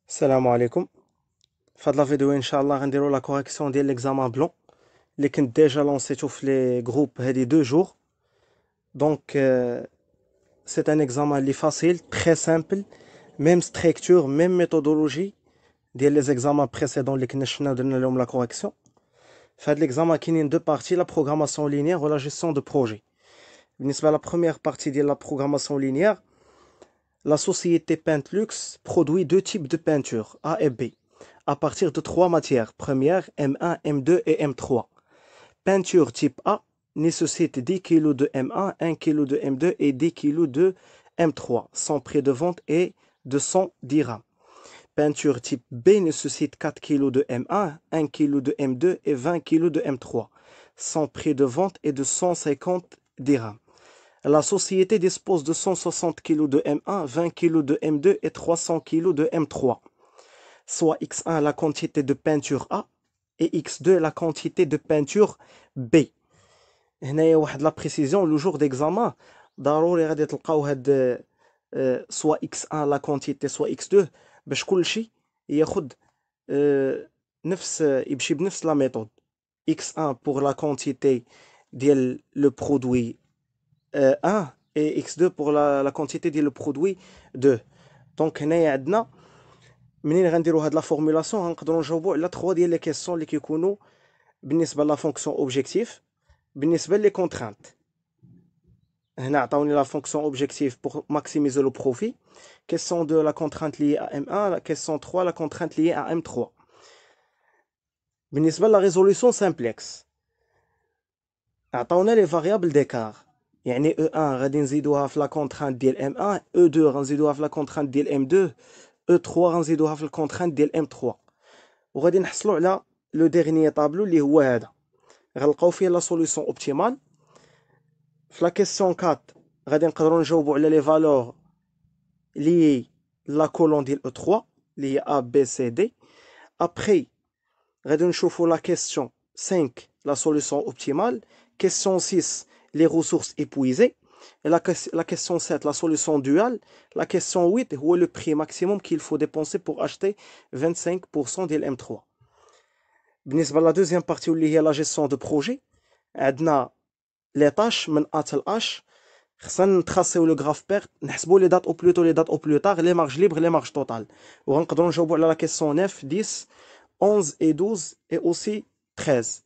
السلام عليكم. في هاد لا فيديو ان شاء الله غنديرو لا كوريكسيون ديال ليكزامان بلون اللي كنت ديجا لونسيتو في لي جروب هادي 2 جور. دونك سي ان اكزامان اللي فاسيل تري سامبل، ميم ستركتور ميم ميثودولوجي ديال لي زيكزامان بريسيدون اللي كنا شفنا ودرنا لهم لا كوريكسيون. في هاد ليكزامان كاينين دو بارتي، لا بروغراماسيون لينيير و لا جيستيون دو بروجي. بالنسبه لا بروميير بارتي ديال لا بروغراماسيون لينيير، la société Pentlux produit deux types de peinture, A et B, à partir de trois matières premières, M1, M2 et M3. Peinture type A nécessite 10 kg de M1, 1 kg de M2 et 10 kg de M3. Son prix de vente est de 100 dirhams. Peinture type B nécessite 4 kg de M1, 1 kg de M2 et 20 kg de M3. Son prix de vente est de 150 dirhams. La société dispose de 160 kg de M1, 20 kg de M2 et 300 kg de M3. Soit X1 la quantité de peinture A et X2 la quantité de peinture B. هنايا واحد لا بريسيزيون لو جور ديكزامان ضروري غادي تلقاو هاد سوا X1 لا كونتيتي سوا X2 باش كلشي ياخد نفس يمشي بنفس لا ميثود. X1 pour la quantité ديال لو برودوي 1 et x2 pour la quantité ديال le produit 2. دونك هنايا عندنا منين غنديرو هاد لا فورمولاسيون غنقدروا نجاوبوا على 3 ديال لي كيسيون اللي كيكونوا بالنسبه لا فونكسيون اوبجيكتيف بالنسبه لي كونترانت. هنا عطاوني لا فونكسيون اوبجيكتيف pour maximiser le profit. Question 2 la contrainte liée à M1, question 3 la contrainte liée à M3. بالنسبه لا ريزوليوشن سامبلكس عطاونا لي فاريابل ديكار، يعني E1 غادي نزيدوها في لا كونترانت ديال M1، E2 غنزيدوها في لا كونترانت ديال M2، E3 غنزيدوها في الكونترانت ديال M3، وغادي نحصلوا على لو ديرنيي طابلو اللي هو هذا. غنلقاو فيه لا سوليوشن اوبتيمال. في لا كيسيون 4 غادي نقدروا نجاوبوا على لي فالور لي لا كولون ديال E3 اللي هي A B C D. ابري غادي نشوفوا لا كيسيون 5 la solution optimale, question 6 les ressources épuisées, et la question 7 la solution duale, la question 8 est le prix maximum qu'il faut dépenser pour acheter 25% de l'M3. بالنسبة la deuxième partie اللي هي la gestion de projet عندنا les tâches من A حتى H. خصنا نتراسيو لو غراف بيرت، نحسبوا لي دات او بلوتو لي دات او بلو تار، لي مارج ليبر لي مارج توتال، وغنقدروا نجاوبوا على la question 9 10 11 et 12 et aussi 13.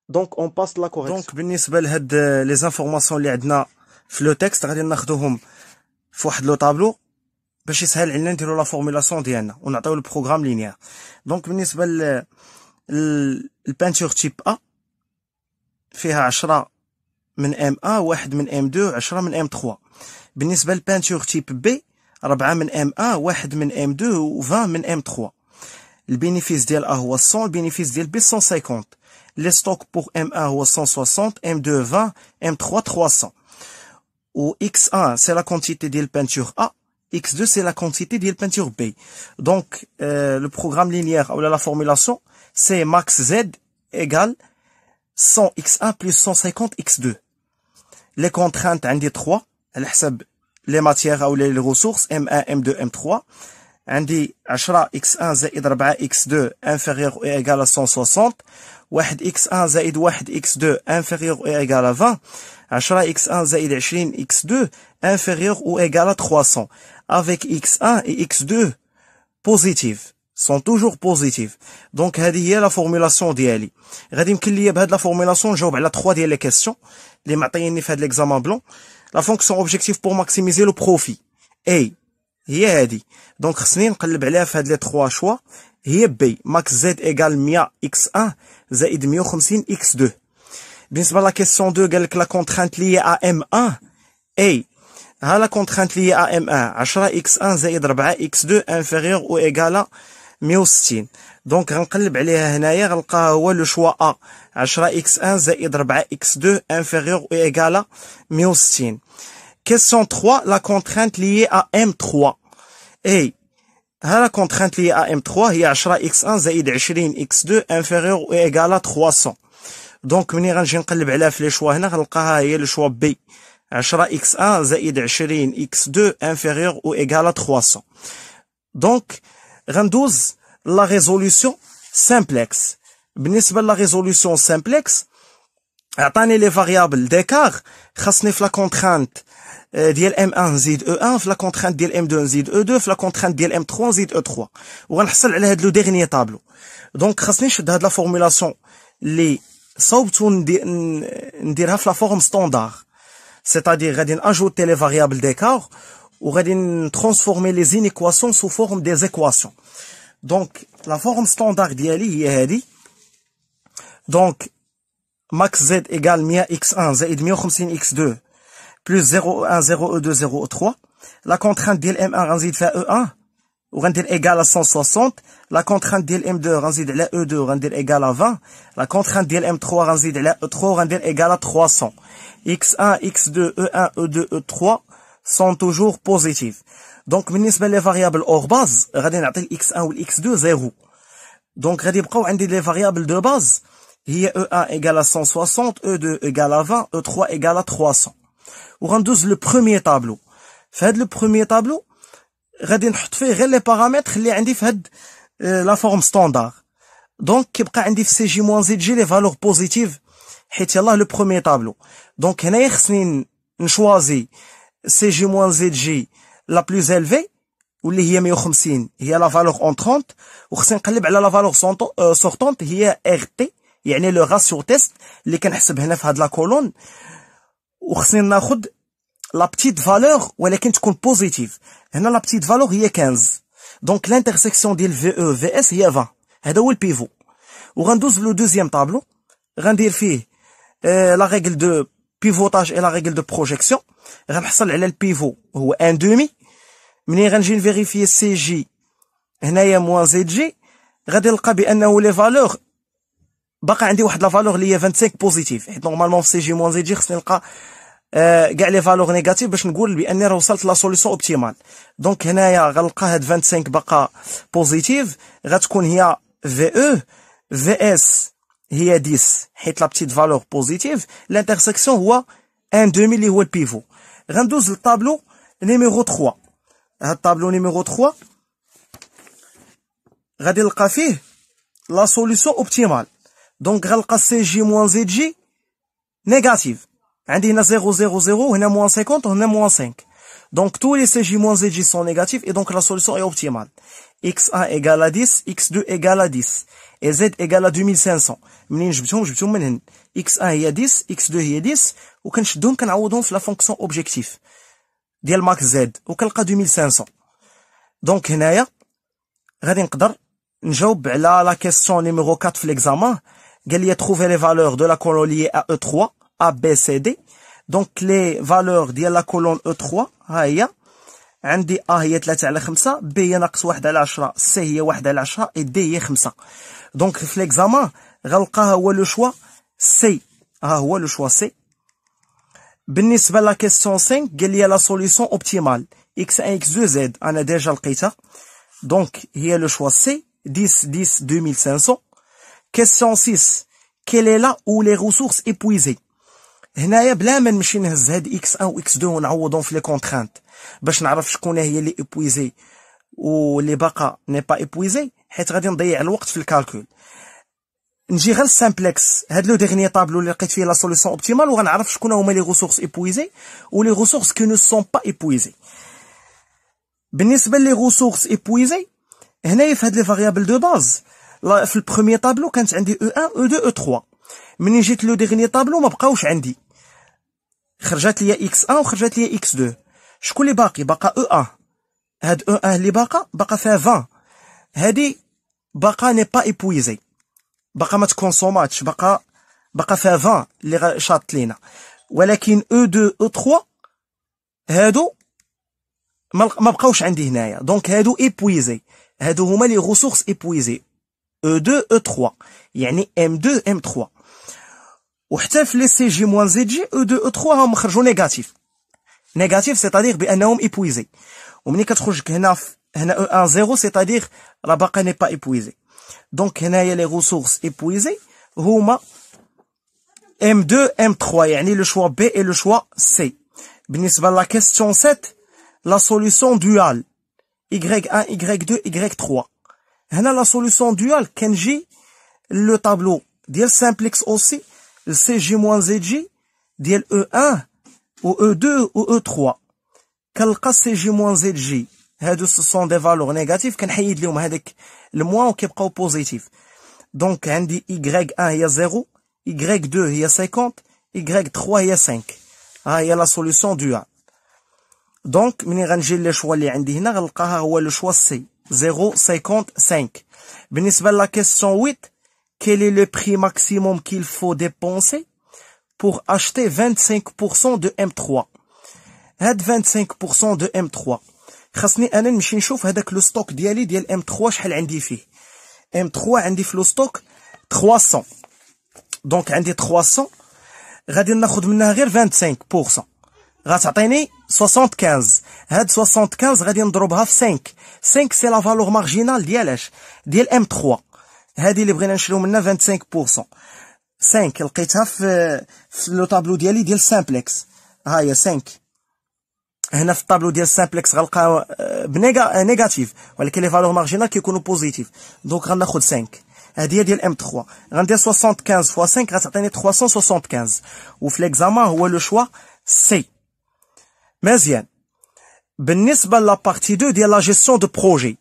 دونك اون باس لا كوريكسيون. دونك بالنسبه لهاد لي زانفورماسيون اللي عندنا في لو تكست غادي ناخذوهم في واحد لو طابلو باش يسهل علينا نديرو لا فورمولاسيون ديالنا ونعطيو البروغرام لينيير. دونك بالنسبه البانتور تيب ا فيها 10 من ام ا، 1 من ام 2، 10 من ام 3. بالنسبه للبانتور تيب بي 4 من ام ا، 1 من ام 2 و 20 من ام 3. البينيفيس ديال ا هو 100، البينيفيس ديال بي 150. Les stocks pour M1 هو 160, M2 20, M3 300. Ou X1 c'est la quantité de peinture A, X2 c'est la quantité de peinture B. Donc le programme linéaire ou la formulation c'est max Z égale 100 X1 plus 150 X2. Les contraintes عندي 3 على حسب les matières ou les ressources M1, M2, M3. عندي 10 X1 زائد 4 X2 inférieur ou égal à 160. 1 X1 زائد 1 X2 inférieur ou égal à 20. 10 X1 زائد 20 X2 inférieur ou égal à 300. Avec X1 et X2 positifs. Sont toujours positifs. Donc هذه هي la formulation ديالي. غادي يمكن ليا بهاد la formulation نجاوب على 3 ديال les questions اللي معطيني في هاد l'examen blanc. La fonction objectif pour maximiser le profit. A هي هادي. دونك خصني نقلب عليها في هاد لي 3 شوا. هي بي ماكس زد ايغال 100 اكس 1 زائد 150 اكس 2. بالنسبه لا كيسيون 2 قال لك لا كونترانت لي ا ام 1 اي ها لا كونترانت لي ا ام 1 10 اكس 1 زائد 4 اكس 2 انفيريور او ايغال 160. دونك غنقلب عليها هنايا غنلقاها هو لو شوا ا 10 اكس 1 زائد 4 اكس 2 انفيريور او ايغال 160. كيسيون 3 لا كونترانت لي ا ام 3 اي ها لا كونترانت لي ا ام 3 هي 10 اكس 1 زائد 20 اكس 2 انفيريور او ايغال 300. دونك مني غنجي نقلب عليها في لي شوا هنا غنلقاها هي لو شوا بي 10 اكس 1 زائد 20 اكس 2 انفيريور او ايغال 300. دونك غندوز لا ريزولوسيون سامبلكس. بالنسبه لا ريزولوسيون سامبلكس عطاني لي فاريابل ديكار، خاصني في لا كونترانت ديال ام 1 نزيد او 1، في لا كونترانت ديال ام 2 نزيد او 2، في لا كونترانت ديال ام 3 نزيد او 3، وغنحصل على هاد لو ديرنيي طابلو. دونك خاصني نشد هاد لا فورمولاسيون اللي صوبتو نديرها في لا فورم ستاندار، c'est-à-dire غادي ناجوتي لي فاريابل ديكار وغادي نترانسفورمي لي زينيكواسيون سو فورم دي زيكواسيون. دونك لا فورم ستاندار ديالي هي هادي. دونك max z égale 100x1 زائد 150x2 plus 0,1 0,2 0,3. La contrainte ديال M1 غنزيد فيها E1 وغندير égal à 160. La contrainte ديال M2 غنزيد على E2 وغندير égal à 20. La contrainte ديال M3 غنزيد على E3 وغندير égal à 300. X1, X2, E1, E2, E3 sont toujours positifs. Donc بالنسبة لي variables hors base غادي نعطي X1 و X2 0. Donc غادي يبقاو عندي لي variables de base هي E1 égale à 160, E2 égale à 20, E3 égale à 300. وغندوز لو بروميير طابلو. في هاد لو بروميير طابلو غادي نحط فيه غير لي بارامتر اللي عندي في هاد لا فورم ستاندار. دونك كيبقى عندي في سي جي موان زد جي لي فالور بوزيتيف حيت يلاه لو بروميير طابلو. دونك هنايا خصني نشوازي سي جي موان زد جي لا بلوز الفي واللي هي 150 هي لا فالور اون 30، وخصني نقلب على لا فالور سورتونت هي ار تي يعني لو راسيو تيست اللي كنحسب هنا في هاد لا كولون، وخصني ناخد لا بتيت فالور ولكن تكون بوزيتيف. هنا لا بتيت فالور هي 15. دونك لانترسيكسيون ديال في او في اس هي 20. هذا هو البيفو. وغندوز لو دوزيام طابلو غندير فيه لا ريغل دو بيفوتاج اي لا ريغل دو بروجيكسيون. غنحصل على البيفو هو ان دومي. منين غنجي نفيريفي سي جي هنايا موان زد جي غادي نلقى بانه لي فالور باقا عندي واحد لا فالور اللي هي 25 بوزيتيف، حيت نورمالمون في سي جي موان زد جي خصني نلقى كاع لي فالور نيجاتيف باش نقول باني راه وصلت لا سوليسيون اوبتيمال. دونك هنايا غنلقى هاد 25 باقا بوزيتيف، غتكون هي في او في اس هي 10 حيت لا بتيت فالور بوزيتيف. لانترسيكسيون هو ان دومي اللي هو البيفو. غندوز للطابلو نيميرو 3. هاد الطابلو نيميرو 3 غادي نلقى فيه لا سوليسيون اوبتيمال. دونك غنلقى سي جي موان زد جي نيجاتيف، عندي هنا 0 0 0 هنا موان 50 وهنا موان 5. دونك tous les CJ moins ZJ sont négatifs et donc la solution est optimale. X1 égale à 10, X2 égale à 10 et Z égale à 2500. منين جبتهم من هنا. X1 هي 10, X2 هي 10 وكنشدهم كنعوضهم في لا فونكسيون اوبجيكتيف ديال ماكس زد وكنلقى 2500. دونك هنايا غادي نقدر نجاوب على لا كيسيون نيميرو 4 في ليكزامان. قال لي trouver les valeurs de la colonne liée à E3 A B C D. دونك لي فالور ديال لا كولون E3 ها هي. عندي A هي 3 على 5، B هي ناقص 1 على 10، C هي 1 على 10 et D هي 5. دونك في ليكزامان غنلقاها هو لو شوا سي. ها هو لو شوا سي. بالنسبه لا كيسيون 5 قال لي لا سوليسيون اوبتيمال x1 x2 z انا ديجا لقيتها. دونك هي لو شوا سي 10 10 2500. كيسيون 6 quelle est là où les ressources épuisées. هنايا بلا ما نمشي نهز هاد x1 و x2 ونعوضهم في لي كونترانت باش نعرف شكون هي اللي ايبويزي واللي باقا ني با ايبويزي، حيت غادي نضيع الوقت في الكالكول. نجي غير السامبلكس هاد لو ديرنيي طابلو اللي لقيت فيه لا سوليسيون اوبتيمال وغنعرف شكون هما لي ريسورس ايبويزي و لي ريسورس كي نو سون با ايبويزي. بالنسبه لي ريسورس ايبويزي هنايا في هاد لي فاريابل دو باز في البروميير طابلو كانت عندي E1 E2 E3. منين جيت لو ديرنيي طابلو ما بقاوش عندي، خرجت ليا x1 وخرجت ليا x2. شكون اللي باقي؟ باقا E1. هاد E1 اللي باقا فيها 20. هادي باقا ني با ايبويزي، باقا ما تكونسوماتش، باقا فيها 20 اللي شاط لينا. ولكن E2 E3 هادو ما بقاوش عندي هنايا. دونك هادو ايبويزي، هادو هما لي ريسورس ايبويزي E2 E3 يعني M2 M3. وحتى في لي سي جي موان زد جي E2 E3 هما خرجوا نيجاتيف سيتادير بانهم ايبويزي. ومني كتخرج هنا E1 0 سيتادير راه باقا ني با ايبويزي. دونك هنايا لي ريسورس ايبويزي هما M2 M3 يعني لو شوا B et لو شوا C. بالنسبه لا كيسيون 7 لا سوليسيون دوال Y1 Y2 Y3 هنا لا سوليوشن ديال كنجي لو طابلو ديال سامبلكس اوسي سي جي موان زد جي ديال او 1 و او 2 و او 3. كنلقى سي جي موان زد جي هادو سون دي فالور نيجاتيف، كنحيد لهم هذاك الموان وكيبقاو بوزيتيف. دونك عندي y1 هي 0، y2 هي 50، y3 هي 5. ها هي لا سوليوشن ديال. دونك منين غنجي لي شوا اللي عندي هنا غنلقاها هو لو شوا سي 0,55. بالنسبه لا كيسيون 8، quel est le prix maximum qu'il faut dépenser pour acheter 25% de M3. هاد 25% de M3 خاصني انا نمشي نشوف هذاك لو ستوك ديالي ديال M3 شحال عندي فيه. M3 عندي في لو ستوك 300. دونك عندي 300 غادي ناخذ منها غير 25%، غتعطيني 75. هاد 75 غادي نضربها في 5 سي لا فالور مارجينال ديالاش ديال M3 هادي اللي بغينا نشريو منها 25%. 5 لقيتها في لو طابلو ديالي ديال سامبلكس. ها هي 5 هنا في الطابلو ديال سامبلكس غنلقاو نيجاتيف، ولكن لي فالور مارجينال كيكونوا بوزيتيف. دونك غناخذ 5 هادي هي ديال M3، غندير 75 فوا 5 غتعطيني 375. وفي ليكزامان هو لو شوا سي. مزيان. بالنسبه لابارتي 2 ديال لا جيستيون دو بروجي،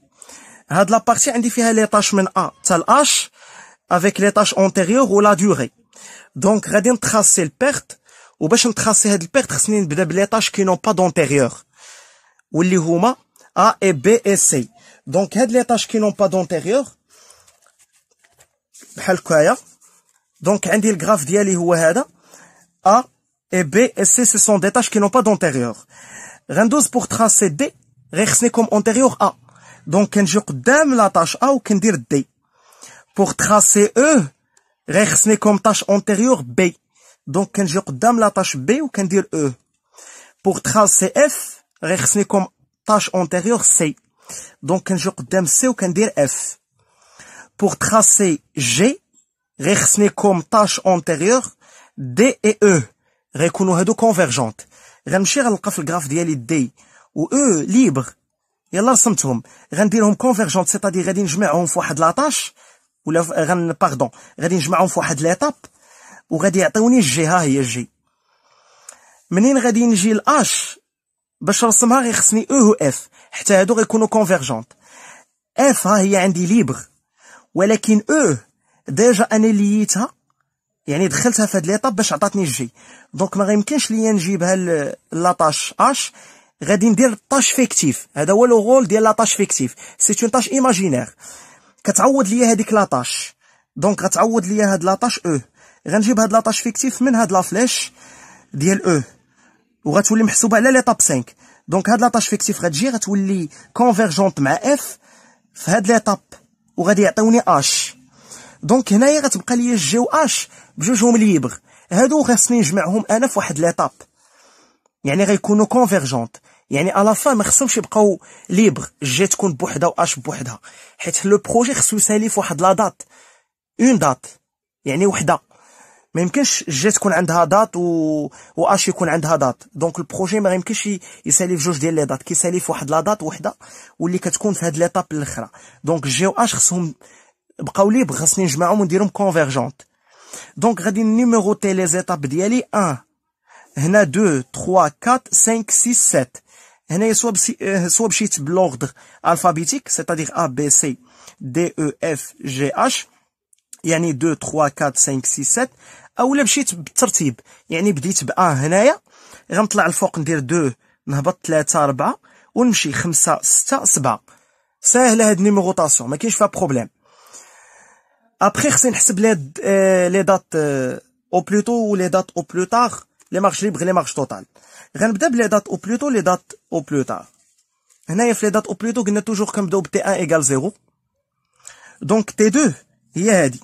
هاد لابارتي عندي فيها لي طاش من ا حتى لاش افيك لي طاش اونتيريور و لا دوري. دونك غادي نتراسي البيرت، وباش نتراسي هاد البيرت خصني نبدا بلي طاش كي نون با دونتيريور واللي هما ا اي بي اي سي. دونك هاد لي طاش كي نون با دونتيريور بحال هكايا. دونك عندي الغراف ديالي هو هذا ا اي بي اي سي، سي سون دي طاش كي نون با دونتيريور. غندوز بوغ تراسي دي غير خصني كوم اونتيريور ا. دونك كنجي قدام لا طاش ا وكندير دي. بوغ تراسي او غير خصني كوم طاش اونتيريور بي. دونك كنجي قدام لا طاش بي وكندير او. بوغ تراسي اف غير خصني كوم طاش اونتيريور سي. دونك كنجي قدام سي وكندير اف. بوغ تراسي جي غير خصني كوم طاش اونتيريور دي اي او، غيكونوا هادو كونفيرجونت. غنمشي غنلقى في الغراف ديالي دي و او ليبر، يلا رسمتهم، غنديرهم كونفيرجونت، سيتادي غادي نجمعهم في واحد لاطاش ولا باردون غادي نجمعهم في واحد ليطاب وغادي يعطيوني الجي. ها هي الجي. منين غادي نجي لاش باش نرسمها غير خصني او و اف، حتى هادو غيكونوا كونفيرجونت. اف ها هي عندي ليبر، ولكن او ديجا انا ليتها، يعني دخلتها في هاد ليطاب باش عطاتني الجي. دونك ما غيمكنش ليا نجيبها لاطاش اش، غادي ندير طاش فيكتيف. هذا هو لو رول ديال لاطاش فيكتيف، سي اون طاش ايماجينير كتعوض ليا هذيك لاطاش. دونك غتعوض ليا هاد لاطاش او. غنجيب هاد لاطاش فيكتيف من هاد لافليش ديال او وغتولي محسوبه على ليطاب 5. دونك هاد لاطاش فيكتيف غتجي غتولي كونفيرجونت مع اف في هاد ليطاب وغادي يعطيوني اش. دونك هنايا غتبقى ليا جي و اش بجوجهم ليبر، هادو خاصني نجمعهم انا في واحد ليطاب، يعني غيكونوا كونفيرجونت. يعني على فا ما خصهمش يبقاو ليبر، جي تكون بوحدها و اش بوحدها، حيت لو بروجي خصو يسالي في واحد لا دات، اون دات يعني وحده. ما يمكنش جي تكون عندها دات و اش يكون عندها دات. دونك البروجي ما يمكنش يسالي في جوج ديال لي دات، كيسالي في واحد لا دات وحده واللي كتكون في هاد ليطاب الاخرى. دونك جي و اش خصهم بقاو ليبر، خصني نجمعهم ونديرهم كونفيرجونت. دونك غادي نيميروتي لي زيتاب ديالي 1 هنا 2 3 4 5 6 7. هنايا سوا مشيت بلوردر الفابيتيك، سيتادير ا بي سي دي او اف جي اش، يعني 2 3 4 5 6 7، اولا مشيت بالترتيب، يعني بديت ب ا هنايا غنطلع الفوق ندير 2 نهبط 3 4 ونمشي 5 6 7. ساهله هاد نيميروطاسيون ما كاينش فيها بروبليم. ابخي خصني نحسب لي دات او بلوتو و لي دات او بلوتار، لي مارش ليبر لي مارش توتال. غنبدا بلي دات او بلوتو لي دات او بلوتار. هنايا في لي دات او بلوتو قلنا توجور كنبداو ب تي 1 ايكال 0. دونك تي 2 هي هادي،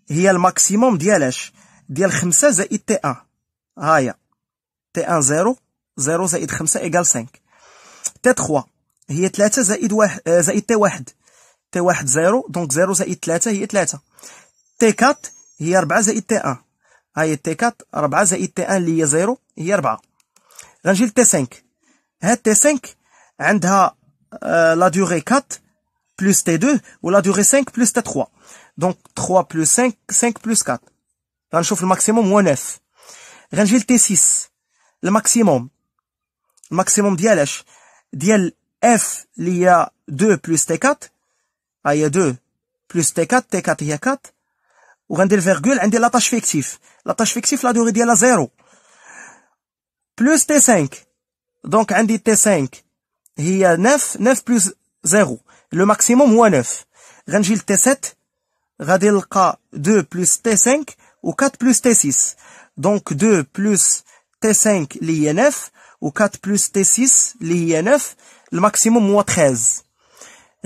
هي الماكسيموم ديالاش ديال 5 زائد تي 1. هاهي تي 1 0 0 زائد 5 ايكال 5. تي 3 هي 3 زائد 1 زائد تي 1، تي 1 0 دونك 0 زائد 3 هي 3. تي 4 هي 4 زائد تي 1، هاهي تي 4 4 زائد تي 1 اللي هي 0 هي 4. غنجي لتي 5، هاد تي 5 عندها لا دوري 4 plus T2 ou la durée 5 plus T3. Donc 3 plus 5, 5 plus 4. غنشوف الماكسيموم هو 9. غنجي ل T6. الماكسيموم ديالاش ديال F اللي هي 2 plus T4. هي 2 plus T4 هي 4. وغندير فيرغول عندي لاطاش فيكتيف. لاطاش فيكتيف لا دوري ديالها 0 plus T5. دونك عندي T5 هي 9 plus 0. لو ماكسيموم هو 9. غنجي ل T7 غادي نلقى 2 plus T5 و 4 plus T6. دونك 2 plus T5 اللي هي 9 و 4 plus T6 اللي هي 9. الماكسيموم هو 13.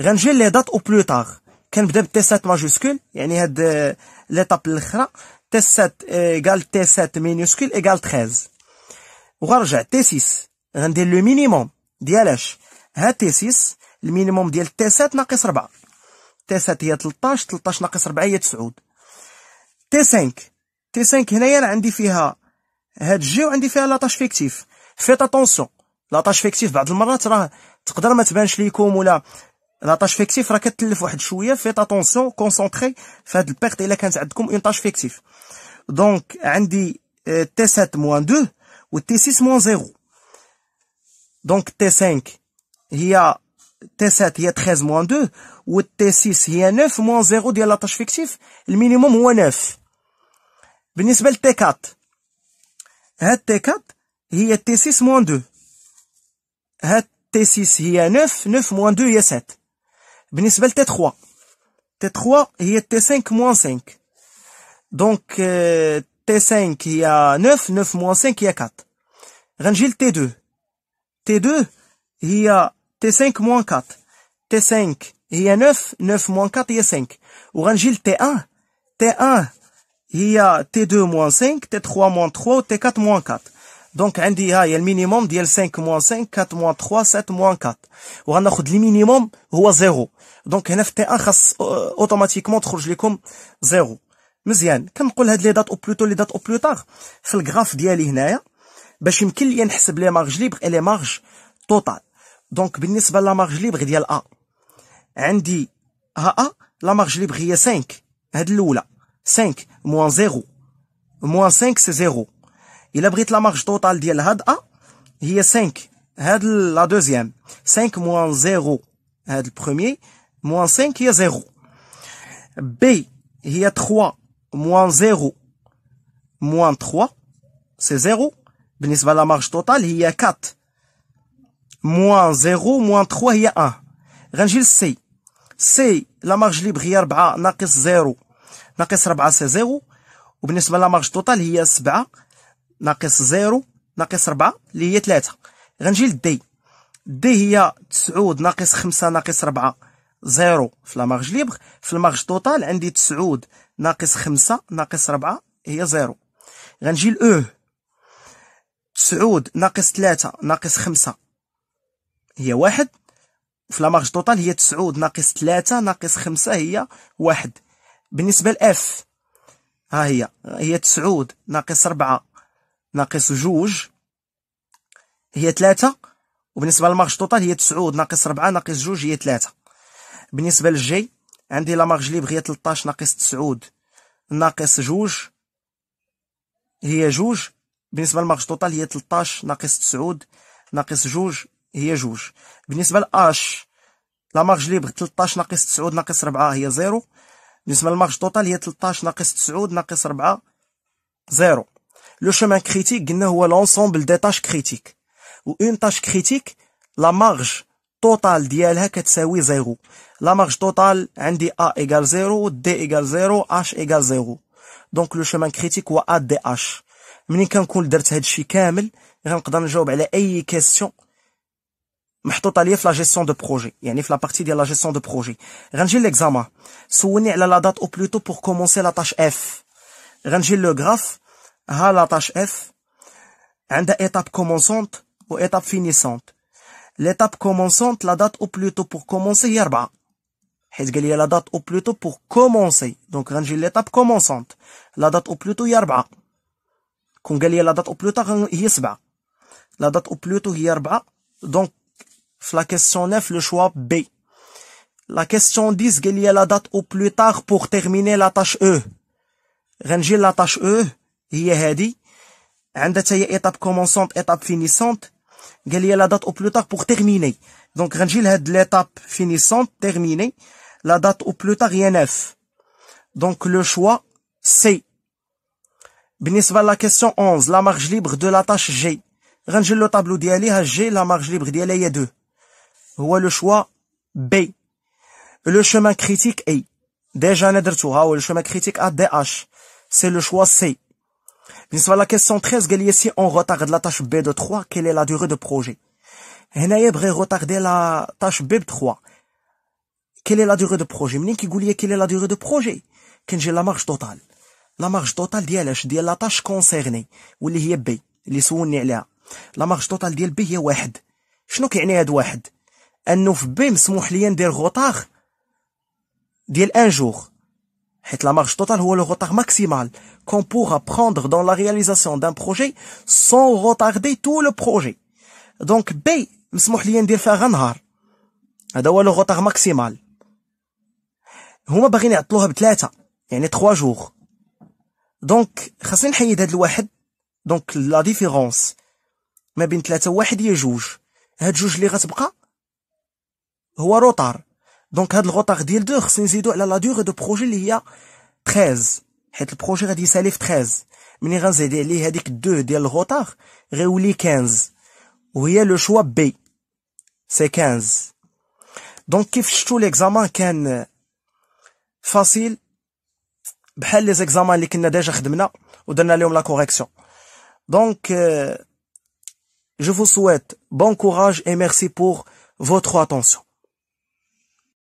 غنجي لي دات او بلو طاغ. كنبدا ب T7 ماجوسكول يعني هاد ليطاب الاخرى T7 ايكال T7 مينيسكول ايكال 13. وغنرجع T6 غندير لو مينيموم ديالاش ها T6 المينيموم ديال T7 ناقص 4. T7 هي 13 ناقص 4 هي 9. T5 هنايا انا عندي فيها هاد جي وعندي فيها لاطاش فيكتيف. فيت اتونسيون لاطاش فيكتيف بعض المرات راه تقدر ما تبانش ليكم ولا لاطاش فيكتيف راه كتلف واحد شويه. فيت اتونسيون كونسونطري في هاد البيرت الا كانت عندكم اون طاش فيكتيف. دونك عندي T7 موان 2 و T6 موان 0. دونك T5 هي T7 هي 13 موان 2 و T6 هي 9 موان 0 ديال لاطاش فيكتيف. المينيموم هو 9. بالنسبه ل T4 هاد T4 هي T6 موان 2. هاد T6 هي 9 موان 2 هي 7. بالنسبه ل T3 هي T5 موان 5. دونك T5 هي 9 موان 5 هي 4. غنجي ل T2 هي T5 موان 4. T5 هي 9 موان 4 هي 5. وغنجي ل T1 هي T2 موان 5 T3 موان 3 و T4 موان 4. دونك عندي ها هي المينيموم ديال 5 موان 5 4 موان 3 7 موان 4. وغناخد لي مينيموم هو 0. دونك هنا في T1 خاص اوتوماتيكمون تخرج لكم 0. مزيان. كنقول هاد لي دات او بلوتو لي دات او بلوطاغ في الغراف ديالي هنايا باش يمكن ليا نحسب لي مارج ليبر اي لي مارج توتال. دونك بالنسبه لا مارج ليبر ديال ا عندي ها لا مارج ليبر هي 5. هاد الاولى 5 موان 0 موان 5 سي 0. الا بغيت لا مارج توتال ديال هاد ا هي 5. هاد لا دوزيام 5 موان 0 هاد البروميي موان 5 هي 0. بي هي 3 موان 0 موان 3 سي 0. بالنسبه لا مارج توتال هي 4 موان 0 موان 3 هي 1. غنجي للسي. سي لا مارج ليبر هي 4 ناقص 0 ناقص 4 سي 0. وبالنسبه لا مارج توتال هي 7 ناقص 0 ناقص 4 اللي هي 3. غنجي للدي. دي هي 9 ناقص 5 ناقص 4 0 في لا مارج ليبر. في المارج توتال عندي 9 ناقص 5 ناقص 4 هي 0. غنجي ل 9 ناقص 3 ناقص 5 هي 1. في لا مارج توتال هي 9 ناقص 3 ناقص 5 هي 1. بالنسبه لاف ها هي 9 ناقص 4 ناقص 2 هي 3. وبالنسبه للمارج توتال هي 9 ناقص 4 ناقص 2 هي 3. بالنسبه للجي عندي لا مارج ليبر هي 13 ناقص 9 ناقص 2 هي 2. بالنسبه للمارج توتال هي 13 ناقص 9 ناقص 2 هي 2. بالنسبه لاش لا مارج ليبر 13 ناقص 9 ناقص 4 هي 0. بالنسبه للمارج توتال هي 13 ناقص 9 ناقص 4 0. لو شومان كريتيك قلنا هو لونسومبل دي تاش كريتيك. و اون تاش كريتيك لا مارج توتال ديالها كتساوي 0. لا مارج توتال عندي ا ايكال 0 دي ايكال 0 اش ايكال 0. دونك لو شومان كريتيك هو ا دي اش. منين كنكون درت هادشي كامل غنقدر نجاوب على اي كيسيون محطوطه ليا في لا جيستيون دو بروجي يعني في لا بارتي ديال لا جيستيون دو بروجي. غنجي ليكزامان سولني على لا دات او بلوتو بور كومونسي لا تاش اف. غنجي لو غراف ها لا تاش اف عندها ايتاب كومونسونت و ايتاب فينيسونت. ليتاب كومونسونت لا دات او بلوتو بور كومونسي هي 4 حيت قال لي لا دات او بلوتو بور كومونسي. دونك غنجي ليتاب كومونسونت لا دات او بلوتو هي 4. كون قال لي لا دات او بلوتو هي 7. لا دات او بلوتو هي 4. دونك في لا كيسيون 9 لو شوا بي. La question 10 قال لي la date au plus tard pour terminer la tâche E. غنجي la tâche E هي هادي عندها حتى هي étape commençante étape finissante. قال لي la date au plus tard pour terminer. Donc غنجي لهاد l'étape finissante terminer. La date au plus tard هي 9. Donc le choix C. بالنسبة la question 11 la marge libre de la tâche G. غنجي لو طابلو ديالي ها G la marge libre ديالها هي 2. هو le choix B. Le chemin critique A. Déjà ندرتو ها هو le chemin critique A DH. C'est le choix C. بالنسبة la question 13 قال لي si on retarde la tâche B de 3 quelle est la durée de projet. هنايا بغي retarder la tâche B de 3. Quelle est la durée de projet. منين كيقول لي quelle est la durée de projet كنجي la marge totale. La marge totale ديالاش ديال la tâche concernée واللي هي B اللي سولني عليها. La marge totale ديال B هي 1. شنو كيعني هاد 1 انه في B مسموح ليا ندير غوطاغ ديال 1 jour حيت la marge totale هو le retard maximal qu'on pourra prendre dans la réalisation d'un projet sans retarder tout le projet. Donc B مسموح ليا ندير فيها غير نهار هذا هو le retard maximal. هما باغيين يعطلوها ب3 يعني 3 jours. دونك خاصني نحيد هاد الواحد. دونك لا ديفيرونس ما بين 3 و 1 هي 2. هاد 2 اللي غتبقى هو روطار. دونك هاد الغوطار ديال 2 خصني نزيدو على لا دوري دو بروجي اللي هي 13 حيت البروجي غادي يسالي في 13. ملي غنزيد عليه هذيك 2 ديال الغوطار غيولي 15 وهي لو شوا بي سي 15. دونك كيف شفتوا ليكزامان كان فاسيل بحال لي زيكزامان اللي كنا ديجا خدمنا ودرنا لهم لا كوريكسيون. دونك je vous souhaite bon courage et merci pour votre attention.